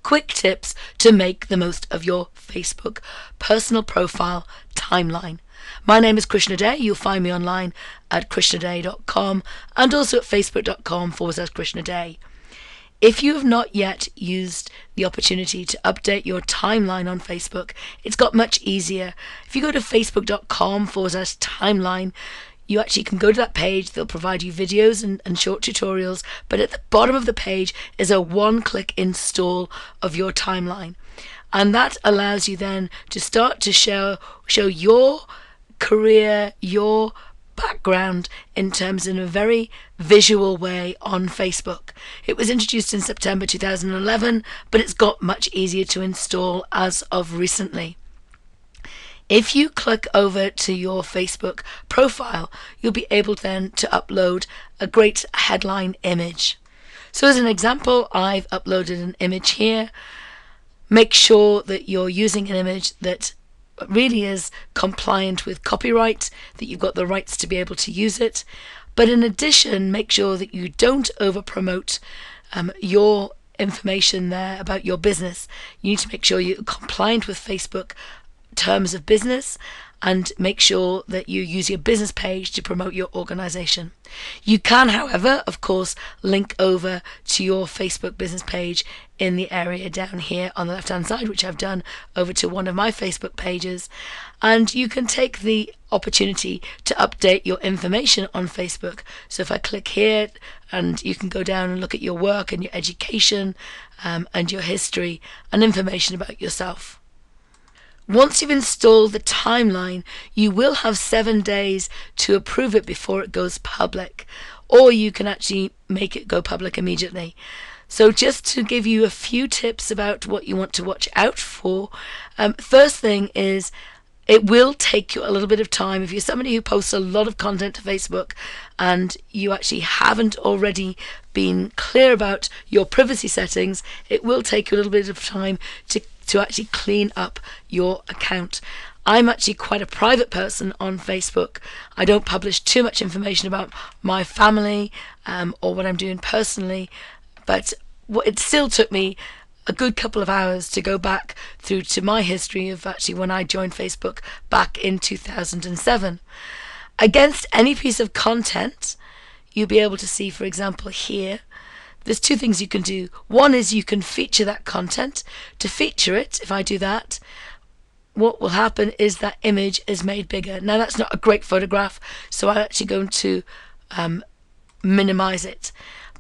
quick tips to make the most of your Facebook personal profile timeline. My name is Krishna Day. You'll find me online at krishnaday.com and also at facebook.com/Krishna Day. If you have not yet used the opportunity to update your timeline on Facebook, it's got much easier. If you go to facebook.com/timeline, you actually can go to that page. They'll provide you videos and short tutorials, but at the bottom of the page is a one-click install of your timeline. And that allows you then to start to show your career, your background in a very visual way on Facebook. It was introduced in September 2011, but it's got much easier to install as of recently. If you click over to your Facebook profile, you'll be able then to upload a great headline image. So as an example, I've uploaded an image here. Make sure that you're using an image that really is compliant with copyright, that you've got the rights to be able to use it. But in addition, make sure that you don't over promote your information there about your business. You need to make sure you're compliant with Facebook terms of business and make sure that you use your business page to promote your organization. You can, however, of course, link over to your Facebook business page in the area down here on the left hand side, which I've done over to one of my Facebook pages, and you can take the opportunity to update your information on Facebook. So if I click here, and you can go down and look at your work and your education and your history and information about yourself. Once you've installed the timeline, you will have 7 days to approve it before it goes public, or you can actually make it go public immediately. So just to give you a few tips about what you want to watch out for, first thing is it will take you a little bit of time. If you're somebody who posts a lot of content to Facebook and you actually haven't already been clear about your privacy settings, it will take you a little bit of time to actually clean up your account. I'm actually quite a private person on Facebook. I don't publish too much information about my family or what I'm doing personally, but it still took me a good couple of hours to go back through to my history of actually when I joined Facebook back in 2007. Against any piece of content, you'll be able to see, for example, here, there's two things you can do. One is you can feature that content. To feature it, if I do that, what will happen is that image is made bigger. Now that's not a great photograph, so I'm actually going to minimize it.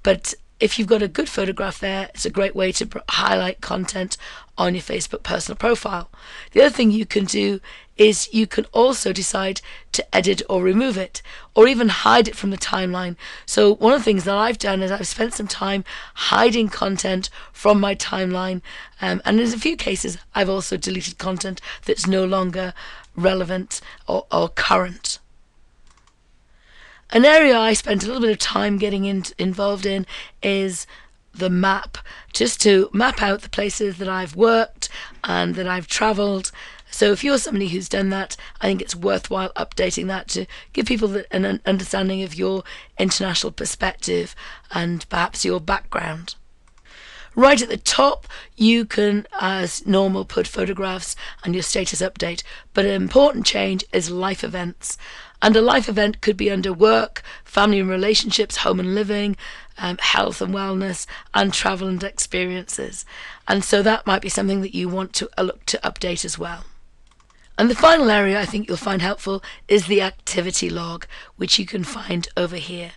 But if you've got a good photograph there, it's a great way to highlight content on your Facebook personal profile. The other thing you can do is you can also decide to edit or remove it, or even hide it from the timeline. So one of the things that I've done is I've spent some time hiding content from my timeline, and in a few cases I've also deleted content that's no longer relevant or current. An area I spent a little bit of time getting involved in is the map, just to map out the places that I've worked and that I've travelled. So if you're somebody who's done that, I think it's worthwhile updating that to give people an understanding of your international perspective and perhaps your background. Right at the top, you can, as normal, put photographs and your status update, but an important change is life events. And a life event could be under work, family and relationships, home and living, health and wellness, and travel and experiences. And so that might be something that you want to look to update as well. And the final area I think you'll find helpful is the activity log, which you can find over here.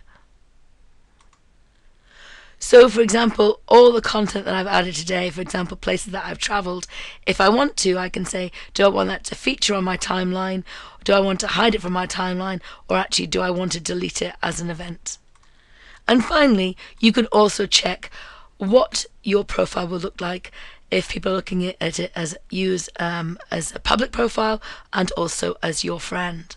So, for example, all the content that I've added today, for example, places that I've travelled, if I want to, I can say, do I want that to feature on my timeline? Do I want to hide it from my timeline? Or actually, do I want to delete it as an event? And finally, you can also check what your profile will look like if people are looking at it as a public profile and also as your friend.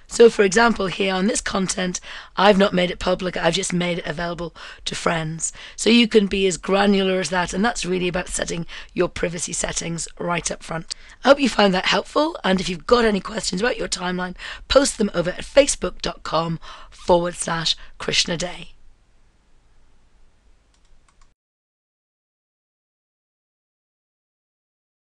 So for example, here on this content, I've not made it public, I've just made it available to friends. So you can be as granular as that, and that's really about setting your privacy settings right up front. I hope you found that helpful, and if you've got any questions about your timeline, post them over at facebook.com/Krishna Day.